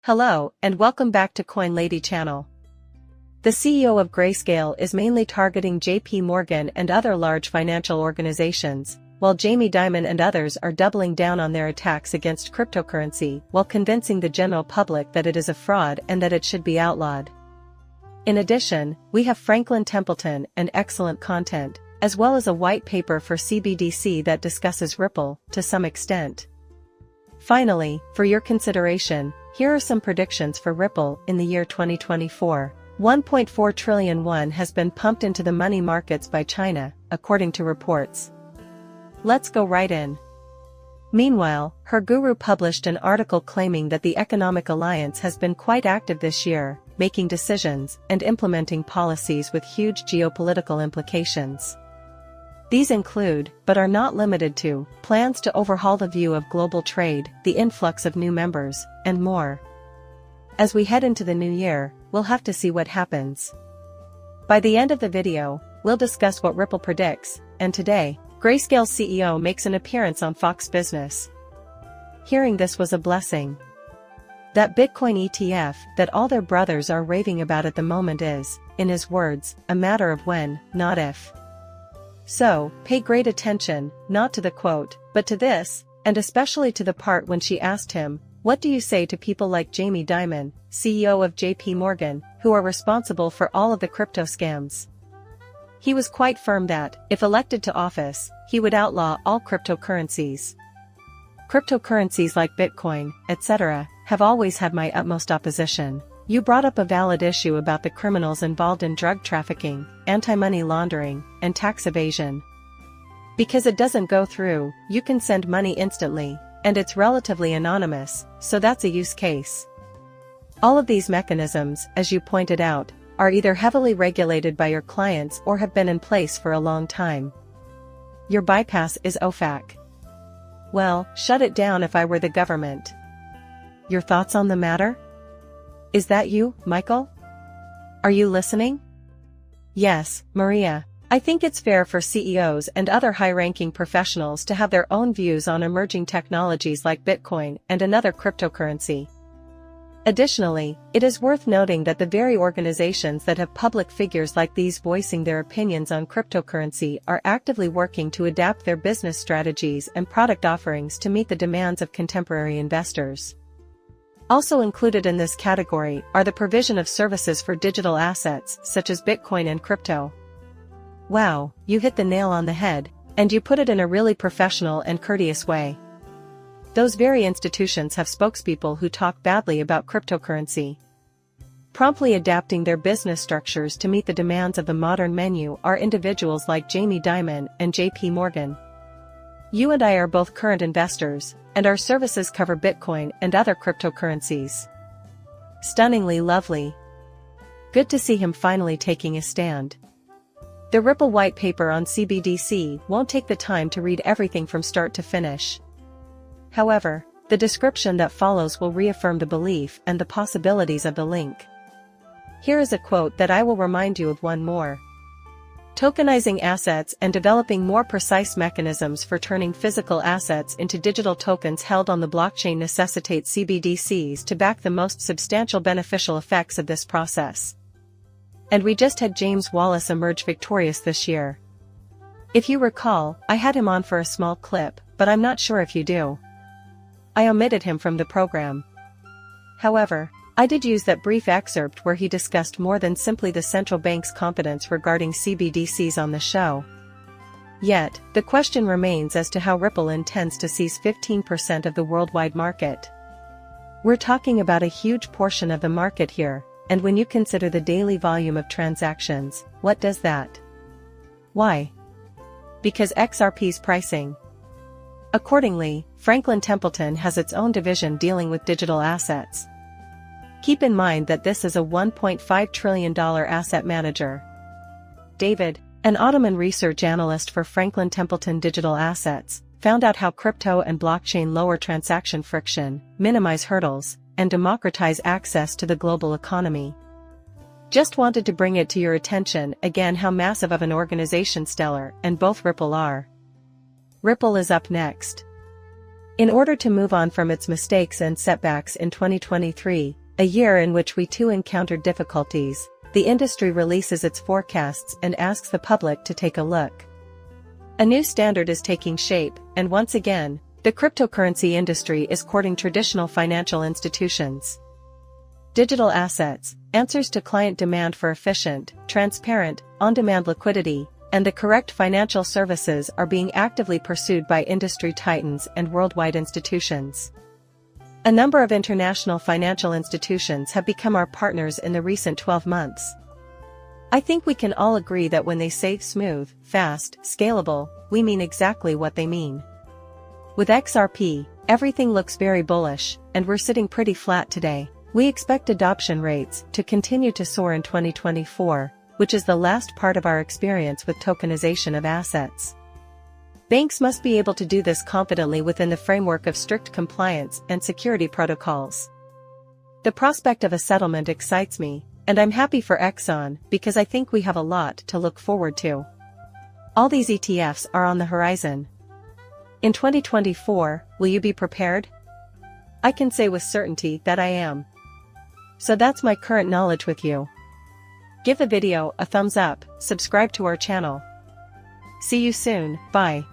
Hello, and welcome back to Coin Lady channel. The CEO of Grayscale is mainly targeting JP Morgan and other large financial organizations, while Jamie Dimon and others are doubling down on their attacks against cryptocurrency while convincing the general public that it is a fraud and that it should be outlawed. In addition, we have Franklin Templeton and excellent content, as well as a white paper for CBDC that discusses Ripple, to some extent. Finally, for your consideration, here are some predictions for Ripple in the year 2024. 1.4 trillion won has been pumped into the money markets by China, according to reports. Let's go right in. Meanwhile, her guru published an article claiming that the Economic Alliance has been quite active this year, making decisions and implementing policies with huge geopolitical implications. These include, but are not limited to, plans to overhaul the view of global trade, the influx of new members, and more. As we head into the new year, we'll have to see what happens. By the end of the video, we'll discuss what Ripple predicts, and today, Grayscale CEO makes an appearance on Fox Business. Hearing this was a blessing. That Bitcoin ETF that all their brothers are raving about at the moment is, in his words, a matter of when, not if. So, pay great attention, not to the quote, but to this, and especially to the part when she asked him, "What do you say to people like Jamie Dimon, CEO of JP Morgan, who are responsible for all of the crypto scams?" He was quite firm that, if elected to office, he would outlaw all cryptocurrencies. Cryptocurrencies like Bitcoin, etc., have always had my utmost opposition. You brought up a valid issue about the criminals involved in drug trafficking, anti-money laundering, and tax evasion. Because it doesn't go through, you can send money instantly, and it's relatively anonymous, so that's a use case. All of these mechanisms, as you pointed out, are either heavily regulated by your clients or have been in place for a long time. Your bypass is OFAC. Well, shut it down if I were the government. Your thoughts on the matter? Is that you, Michael? Are you listening? Yes, Maria. I think it's fair for CEOs and other high-ranking professionals to have their own views on emerging technologies like Bitcoin and another cryptocurrency. Additionally, it is worth noting that the very organizations that have public figures like these voicing their opinions on cryptocurrency are actively working to adapt their business strategies and product offerings to meet the demands of contemporary investors. Also included in this category are the provision of services for digital assets such as Bitcoin and crypto. Wow, you hit the nail on the head, and you put it in a really professional and courteous way. Those very institutions have spokespeople who talk badly about cryptocurrency. Promptly adapting their business structures to meet the demands of the modern menu are individuals like Jamie Dimon and JP Morgan. You and I are both current investors, and our services cover Bitcoin and other cryptocurrencies. Stunningly lovely. Good to see him finally taking a stand. The Ripple white paper on CBDC won't take the time to read everything from start to finish. However, the description that follows will reaffirm the belief and the possibilities of the link. Here is a quote that I will remind you of one more. Tokenizing assets and developing more precise mechanisms for turning physical assets into digital tokens held on the blockchain necessitate CBDCs to back the most substantial beneficial effects of this process. And we just had James Wallace emerge victorious this year. If you recall, I had him on for a small clip, but I'm not sure if you do. I omitted him from the program. However, I did use that brief excerpt where he discussed more than simply the central bank's competence regarding CBDCs on the show. Yet, the question remains as to how Ripple intends to seize 15% of the worldwide market. We're talking about a huge portion of the market here, and when you consider the daily volume of transactions, what does that? Why? Because XRP's pricing. Accordingly, Franklin Templeton has its own division dealing with digital assets. Keep in mind that this is a $1.5 trillion asset manager. David, an Ottoman research analyst for Franklin Templeton Digital Assets, found out how crypto and blockchain lower transaction friction, minimize hurdles, and democratize access to the global economy. Just wanted to bring it to your attention again how massive of an organization Stellar and both Ripple are. Ripple is up next. In order to move on from its mistakes and setbacks in 2023, a year in which we too encountered difficulties, the industry releases its forecasts and asks the public to take a look. A new standard is taking shape, and once again, the cryptocurrency industry is courting traditional financial institutions. Digital assets, answers to client demand for efficient, transparent, on-demand liquidity, and the correct financial services are being actively pursued by industry titans and worldwide institutions. A number of international financial institutions have become our partners in the recent 12 months. I think we can all agree that when they say smooth, fast, scalable, we mean exactly what they mean. With XRP, everything looks very bullish, and we're sitting pretty flat today. We expect adoption rates to continue to soar in 2024, which is the last part of our experience with tokenization of assets. Banks must be able to do this confidently within the framework of strict compliance and security protocols. The prospect of a settlement excites me, and I'm happy for Exxon because I think we have a lot to look forward to. All these ETFs are on the horizon. In 2024, will you be prepared? I can say with certainty that I am. So that's my current knowledge with you. Give the video a thumbs up, subscribe to our channel. See you soon, bye.